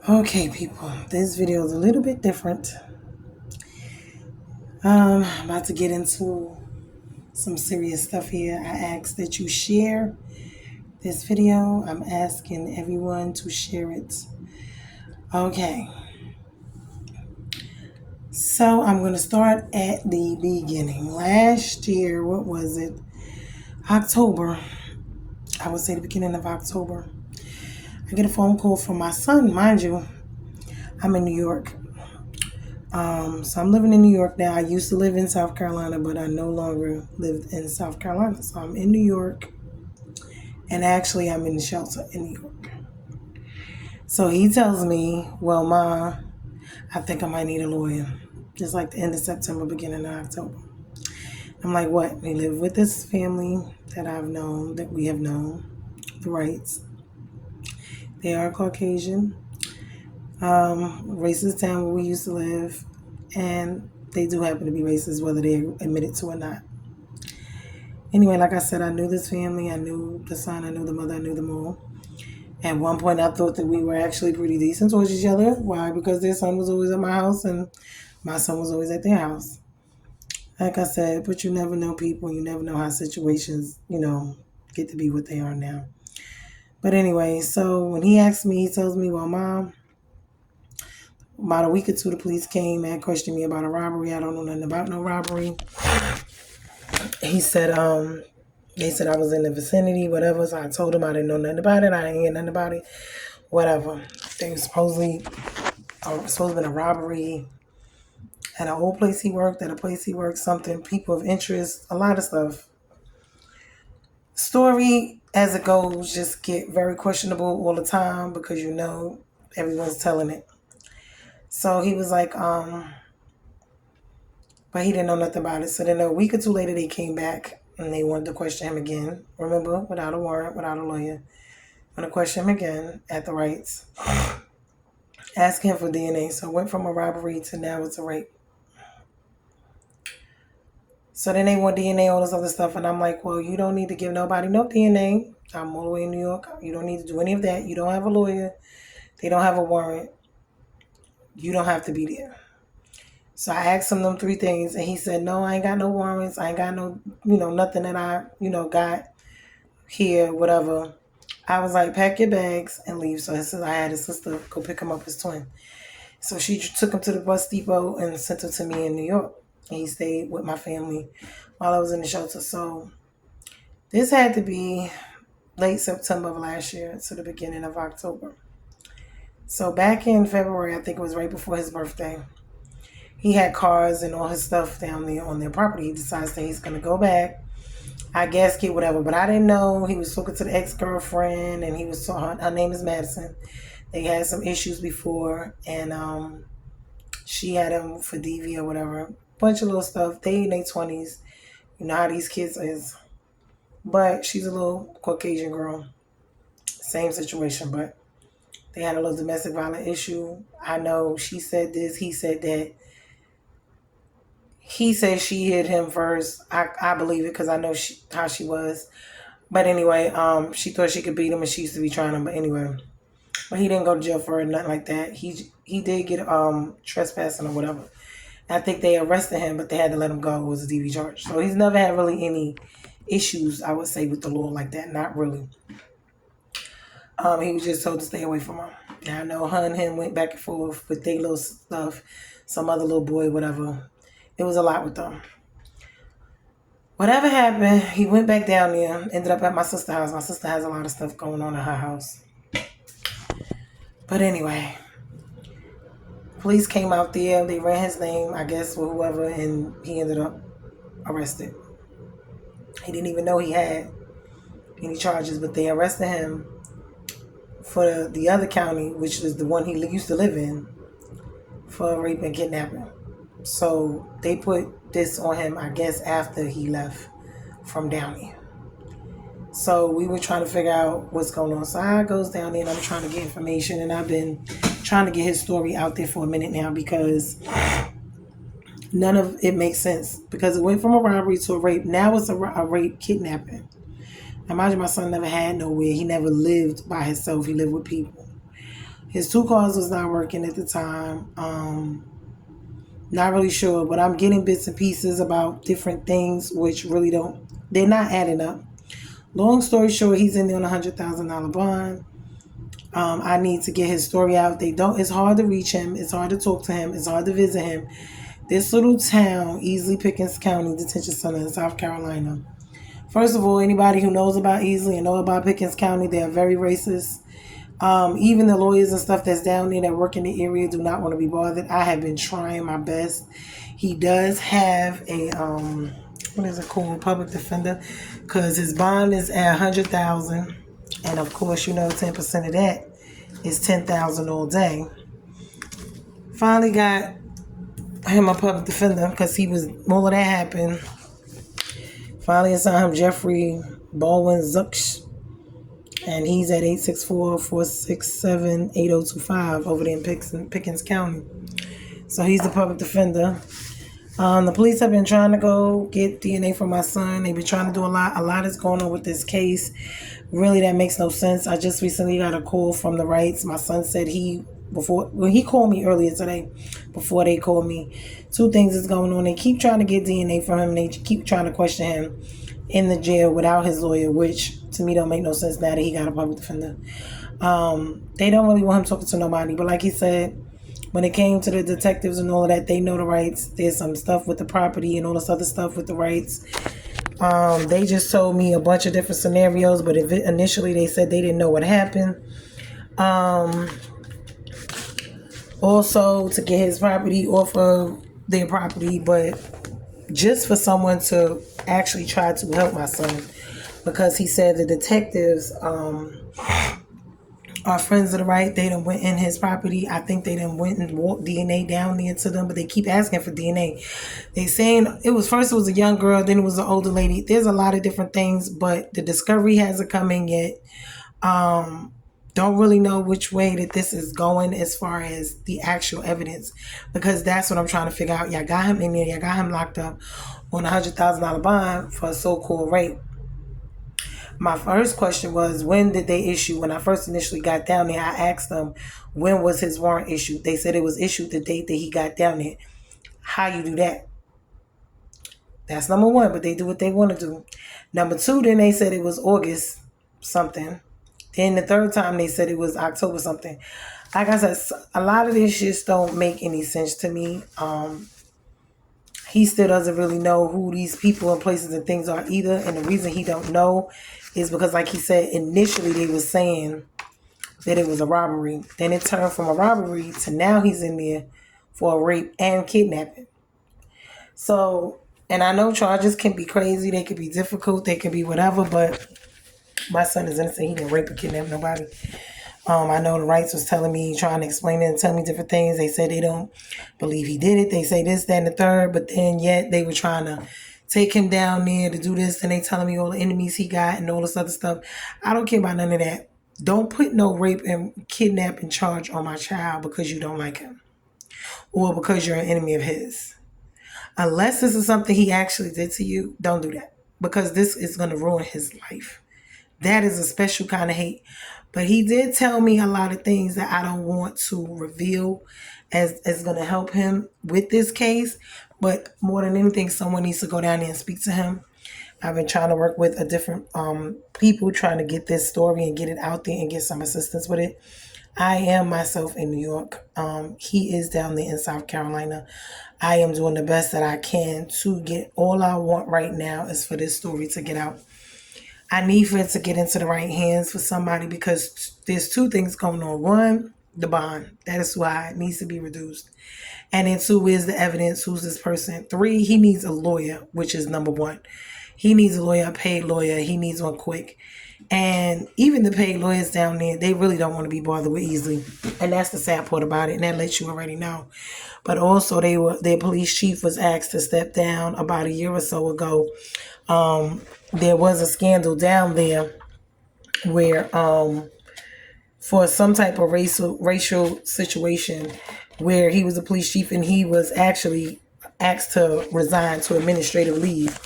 Okay, people, this video is a little bit different. I'm about to get into some serious stuff here. I ask that you share this video. I'm asking everyone to share it. Okay, so I'm going to start at the beginning. Last year, what was it? October. I would say the beginning of October. I get a phone call from my son. Mind you, I'm in New York. So I'm living in New York now. I used to live in South Carolina, but I no longer live in South Carolina. So I'm in New York, and actually I'm in the shelter in New York. So he tells me, well, Ma, I think I might need a lawyer. Just like the end of September, beginning of October. I'm like, what? We live with this family that we have known, the Wrights. They are Caucasian, racist town where we used to live, and they do happen to be racist, whether they admit it to or not. Anyway, like I said, I knew this family. I knew the son, I knew the mother, I knew them all. At one point, I thought that we were actually pretty decent towards each other. Why? Because their son was always at my house and my son was always at their house. Like I said, but you never know people. You never know how situations, get to be what they are now. But anyway, so when he asks me, he tells me, well, Mom, about a week or two, the police came and questioned me about a robbery. I don't know nothing about no robbery. He said, they said I was in the vicinity, whatever. So I told him I didn't know nothing about it. I didn't hear nothing about it. Whatever. They were supposed to have been a robbery at an old place he worked, at a place he worked, something, people of interest, a lot of stuff. Story as it goes just get very questionable all the time because everyone's telling it. So he was like, but he didn't know nothing about it. So then a week or two later they came back and they wanted to question him again. Remember, without a warrant, without a lawyer. Want to question him again at the Wrights. Asking him for DNA. So it went from a robbery to now it's a rape. So then they want DNA, all this other stuff. And I'm like, well, you don't need to give nobody no DNA. I'm all the way in New York. You don't need to do any of that. You don't have a lawyer. They don't have a warrant. You don't have to be there. So I asked him them three things. And he said, no, I ain't got no warrants. I ain't got no, nothing that I, got here, whatever. I was like, pack your bags and leave. So I had his sister go pick him up, his twin. So she took him to the bus depot and sent him to me in New York. And he stayed with my family while I was in the shelter. So this had to be late September of last year to the beginning of October. So back in February, I think it was right before his birthday, he had cars and all his stuff down there on their property. He decides that he's going to go back, I guess, get whatever. But I didn't know he was talking to the ex-girlfriend, and her name is Madison. They had some issues before, and she had him for DV or whatever. Bunch of little stuff. They in their 20s. You know how these kids is. But she's a little Caucasian girl. Same situation, but they had a little domestic violence issue. I know she said this, he said that. He said she hit him first. I believe it because I know how she was. But anyway, she thought she could beat him and she used to be trying him. But anyway, but he didn't go to jail for it, nothing like that. He did get trespassing or whatever. I think they arrested him, but they had to let him go. It was a DV charge. So he's never had really any issues, I would say, with the law like that. Not really. He was just told to stay away from her. Now I know her and him went back and forth with their little stuff, some other little boy, whatever. It was a lot with them. Whatever happened, he went back down there, ended up at my sister's house. My sister has a lot of stuff going on in her house. But anyway, police came out there. They ran his name, I guess, with whoever, and he ended up arrested. He didn't even know he had any charges, but they arrested him for the other county, which is the one he used to live in, for rape and kidnapping. So they put this on him, I guess, after he left from down there. So we were trying to figure out what's going on. So I goes down there and I'm trying to get information, and I've been trying to get his story out there for a minute now because none of it makes sense, because it went from a robbery to a rape. Now it's a rape kidnapping. Imagine my son never had nowhere. He never lived by himself. He lived with people. His 2 cars was not working at the time. Not really sure, but I'm getting bits and pieces about different things which really they're not adding up. Long story short, he's in there on $100,000 bond. I need to get his story out. It's hard to reach him. It's hard to talk to him. It's hard to visit him. This little town, Easley Pickens County Detention Center in South Carolina. First of all, anybody who knows about Easley and know about Pickens County, they are very racist. Even the lawyers and stuff that's down there that work in the area do not want to be bothered. I have been trying my best. He does have a what is it called, public defender, because his bond is at $100,000, and of course 10% of that is $10,000 all day. Finally got him a public defender because all of that happened. Finally assigned him Jeffrey Baldwin Zucksch. And he's at 864-467-8025 over there in Pickens County. So he's the public defender. The police have been trying to go get DNA from my son. They've been trying to do a lot. A lot is going on with this case. Really, that makes no sense. I just recently got a call from the Wrights. My son said he called me earlier today, before they called me. 2 things is going on. They keep trying to get DNA from him. They keep trying to question him in the jail without his lawyer, which to me don't make no sense now that he got a public defender. They don't really want him talking to nobody, but like he said, when it came to the detectives and all of that, they know the Wrights. There's some stuff with the property and all this other stuff with the Wrights. They just told me a bunch of different scenarios, but initially they said they didn't know what happened. Also to get his property off of their property, but just for someone to actually try to help my son, because he said the detectives are friends of the Wright. They done went in his property. I think they done went and walked DNA down there to them, but they keep asking for DNA. They saying it was a young girl, then it was an older lady. There's a lot of different things, but the discovery hasn't come in yet. Don't really know which way that this is going as far as the actual evidence, because that's what I'm trying to figure out. Y'all got him in there. Y'all got him locked up on a $100,000 bond for a so-called rape. My first question was, when did they issue? When I first initially got down there, I asked them, when was his warrant issued? They said it was issued the date that he got down there. How you do that? That's number one, but they do what they want to do. Number 2, then they said it was August something. Then the 3rd time they said it was October something. Like I said, a lot of this shit don't make any sense to me. He still doesn't really know who these people and places and things are either. And the reason he don't know is because, like he said, initially they were saying that it was a robbery. Then it turned from a robbery to now he's in there for a rape and kidnapping. So, and I know charges can be crazy. They can be difficult. They can be whatever, but my son is innocent. He didn't rape or kidnap nobody. I know the Wrights was telling me, trying to explain it and tell me different things. They said they don't believe he did it. They say this, that, and the third, but then yet they were trying to take him down there to do this, and they telling me all the enemies he got and all this other stuff. I don't care about none of that. Don't put no rape and kidnapping charge on my child because you don't like him or because you're an enemy of his. Unless this is something he actually did to you, don't do that, because this is going to ruin his life. That is a special kind of hate. But he did tell me a lot of things that I don't want to reveal as going to help him with this case. But more than anything, someone needs to go down there and speak to him. I've been trying to work with a different people trying to get this story and get it out there and get some assistance with it. I am myself in New York. He is down there in South Carolina. I am doing the best that I can to get. All I want right now is for this story to get out. I need for it to get into the right hands for somebody, because there's 2 things going on. 1, the bond. That is why it needs to be reduced. And then 2 is the evidence. Who's this person? 3, he needs a lawyer, which is number 1. He needs a lawyer, a paid lawyer. He needs one quick. And even the paid lawyers down there, they really don't want to be bothered with Easley. And that's the sad part about it. And that lets you already know. But also their police chief was asked to step down about a year or so ago. There was a scandal down there where for some type of racial situation where he was a police chief and he was actually asked to resign to administrative leave.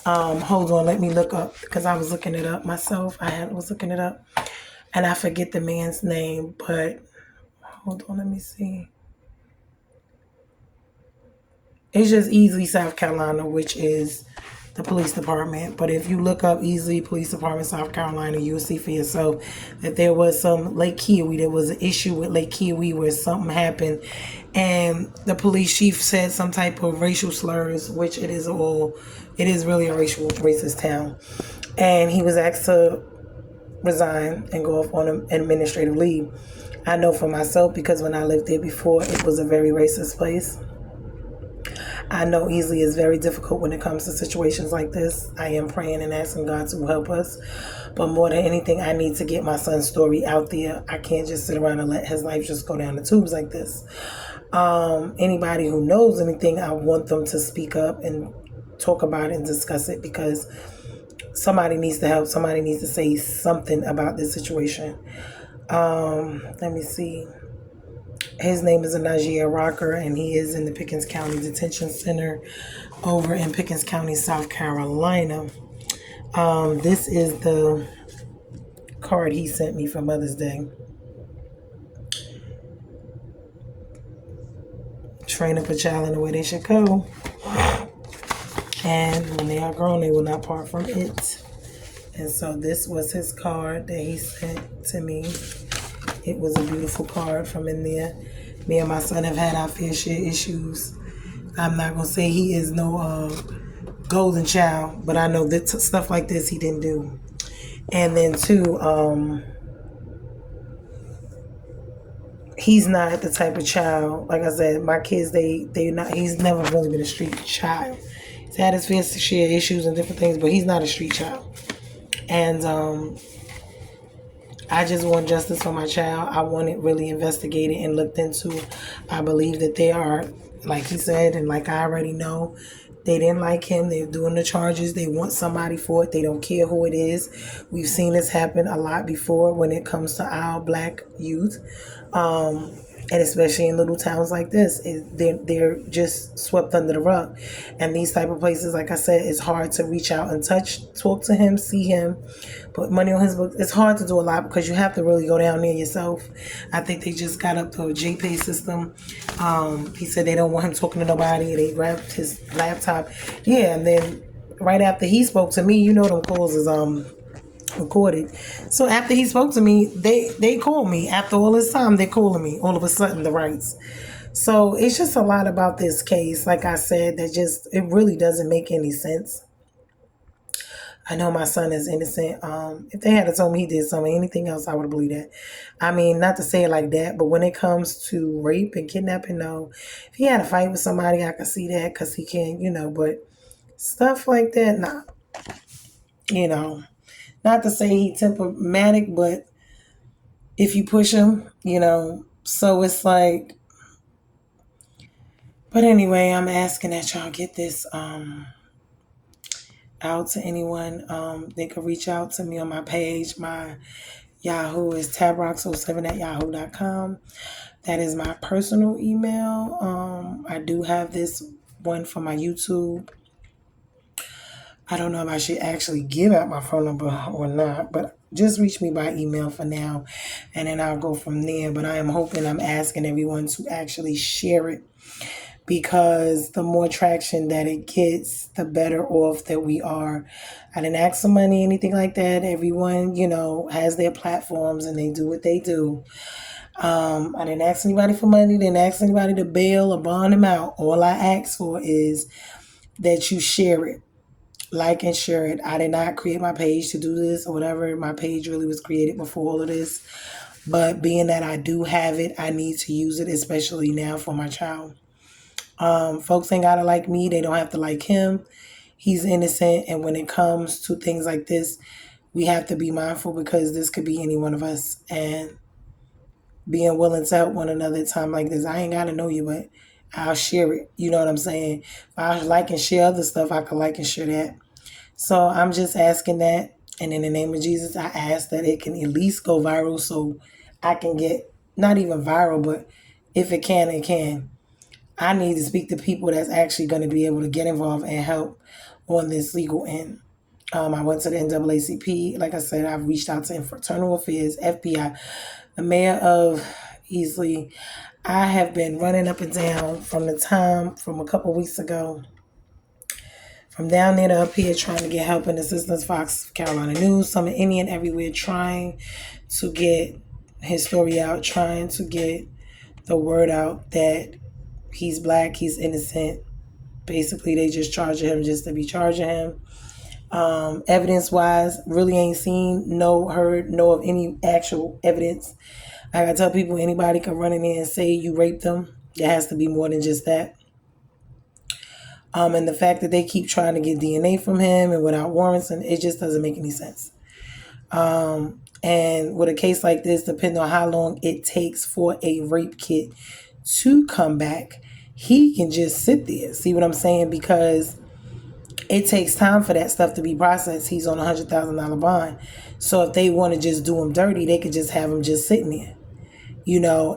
Hold on, let me look up, because I was looking it up myself. Was looking it up and I forget the man's name, but Hold on, let me see. It's just Easley, South Carolina, which is the police department. But if you look up Easley Police Department, South Carolina, you'll see for yourself that there was some Lake Kiowee. There was an issue with Lake Kiowee where something happened, and the police chief said some type of racial slurs, which it is all. It is really a racist town, and he was asked to resign and go off on an administrative leave. I know for myself because when I lived there before, it was a very racist place. I know Easley is very difficult when it comes to situations like this. I am praying and asking God to help us. But more than anything, I need to get my son's story out there. I can't just sit around and let his life just go down the tubes like this. Anybody who knows anything, I want them to speak up and talk about it and discuss it because somebody needs to help. Somebody needs to say something about this situation. Let me see. His name is Najee Rocker, and he is in the Pickens County Detention Center over in Pickens County, South Carolina. This is the card he sent me for Mother's Day. Train up a child in the way they should go. And when they are grown, they will not part from it. And so this was his card that he sent to me. It was a beautiful card from in there. Me and my son have had our fair share issues. I'm not going to say he is no golden child, but I know that stuff like this he didn't do. And then too, he's not the type of child, like I said, my kids, he's never really been a street child. He's had his fair share issues and different things, but he's not a street child. And I just want justice for my child. I want it really investigated and looked into. I believe that they are, like he said, and like I already know, they didn't like him. They're doing the charges. They want somebody for it. They don't care who it is. We've seen this happen a lot before when it comes to our black youth. And especially in little towns like this, they're just swept under the rug. And these type of places, like I said, it's hard to reach out and talk to him, see him, put money on his book. It's hard to do a lot because you have to really go down there yourself. I think they just got up to a JPay system. He said they don't want him talking to nobody. They grabbed his laptop. Yeah, and then right after he spoke to me, you know them calls is recorded. So after he spoke to me, they called me. After all this time, they're calling me. All of a sudden, the rights. So it's just a lot about this case. Like I said, it really doesn't make any sense. I know my son is innocent. If they had told me he did something, anything else, I would believe that. I mean, not to say it like that, but when it comes to rape and kidnapping, no. If he had a fight with somebody, I could see that because he can, but stuff like that, nah. Not to say he temperamentic, but if you push him, so it's like, but anyway, I'm asking that y'all get this out to anyone. They could reach out to me on my page. My Yahoo is tabrox07@yahoo.com. That is my personal email. I do have this one for my YouTube. I don't know if I should actually give out my phone number or not, but just reach me by email for now, and then I'll go from there. But I'm asking everyone to actually share it, because the more traction that it gets, the better off that we are. I didn't ask for money, anything like that. Everyone, has their platforms and they do what they do. I didn't ask anybody for money, didn't ask anybody to bail or bond them out. All I ask for is that you share it. Like and share it. I did not create my page to do this or whatever. My page really was created before all of this. But being that I do have it, I need to use it, especially now for my child. Folks ain't gotta like me. They don't have to like him. He's innocent. And when it comes to things like this, we have to be mindful because this could be any one of us. And being willing to help one another at a time like this. I ain't gotta know you, but I'll share it. You know what I'm saying? If I like and share other stuff, I can like and share that. So I'm just asking that. And in the name of Jesus, I ask that it can at least go viral so I can get, not even viral, but if it can, it can. I need to speak to people that's actually going to be able to get involved and help on this legal end. I went to the NAACP. Like I said, I've reached out to Internal Affairs, FBI, the mayor of easily. I have been running up and down from a couple weeks ago, from down there to up here, trying to get help and assistance. Fox Carolina News, some Indian everywhere, trying to get his story out, trying to get the word out that he's black, he's innocent. Basically, they just charging him just to be charging him. Evidence wise, really ain't seen, heard, know of any actual evidence. Like I tell people, anybody can run in there and say you raped them. There has to be more than just that. And the fact that they keep trying to get DNA from him and without warrants, and it just doesn't make any sense. And with a case like this, depending on how long it takes for a rape kit to come back, he can just sit there. See what I'm saying? Because it takes time for that stuff to be processed. He's on $100,000 bond. So if they want to just do him dirty, they could just have him just sitting there.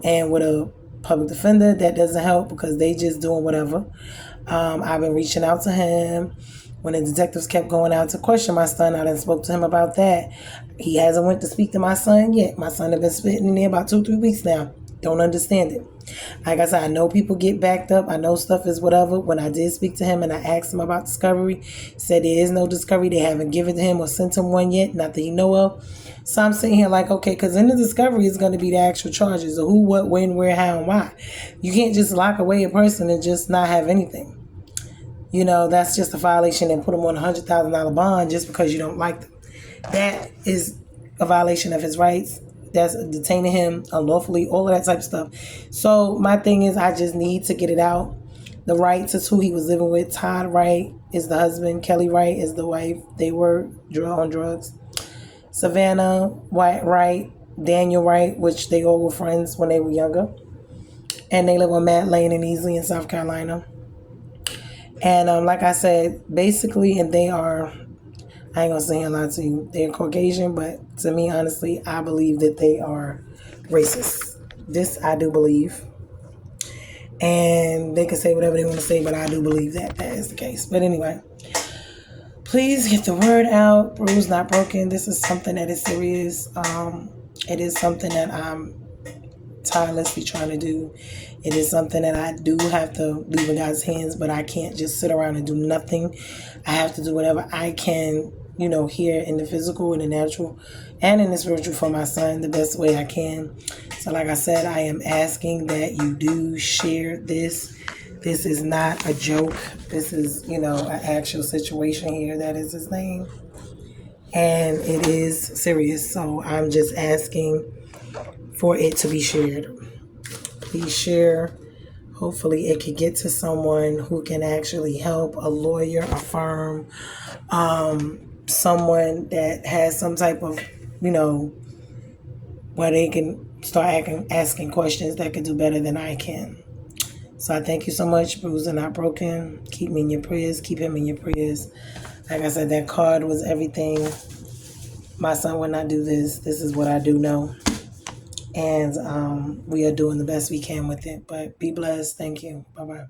And with a public defender, that doesn't help because they just doing whatever. I've been reaching out to him. When the detectives kept going out to question my son, I done spoke to him about that. He hasn't went to speak to my son yet. My son has been sitting in there about 2-3 weeks now. Don't understand it. Like I said, I know people get backed up. I know stuff is whatever. When I did speak to him and I asked him about discovery, he said there is no discovery. They haven't given to him or sent him one yet, not that he know of. So I'm sitting here like, okay, because in the discovery is going to be the actual charges of who, what, when, where, how, and why. You can't just lock away a person and just not have anything. That's just a violation and put him on a $100,000 bond just because you don't like them. That is a violation of his rights. That's detaining him unlawfully, all of that type of stuff. So my thing is, I just need to get it out. The Wrights is who he was living with. Todd Wright is the husband. Kelly Wright is the wife. They were on drugs. Savannah Wright, Daniel Wright, which they all were friends when they were younger. And they live on Matt Lane in Easley in South Carolina. And like I said, basically, and they are, I ain't going to say a lot to you, they're Caucasian, but to me, honestly, I believe that they are racist. This I do believe. And they can say whatever they want to say, but I do believe that is the case. But anyway, please get the word out. Bruised, not broken. This is something that is serious. It is something that I'm tirelessly trying to do. It is something that I do have to leave in God's hands, but I can't just sit around and do nothing. I have to do whatever I can, here in the physical, in the natural, and in the spiritual for my son the best way I can. So like I said, I am asking that you do share this. This is not a joke. This is, an actual situation here. That is his name. And it is serious. So I'm just asking for it to be shared. Please share. Hopefully it could get to someone who can actually help, a lawyer, a firm, someone that has some type of, where they can start asking questions that could do better than I can. So I thank you so much, Bruised and Not Broken. Keep me in your prayers. Keep him in your prayers. Like I said, that card was everything. My son would not do this. This is what I do know. And we are doing the best we can with it. But be blessed. Thank you. Bye-bye.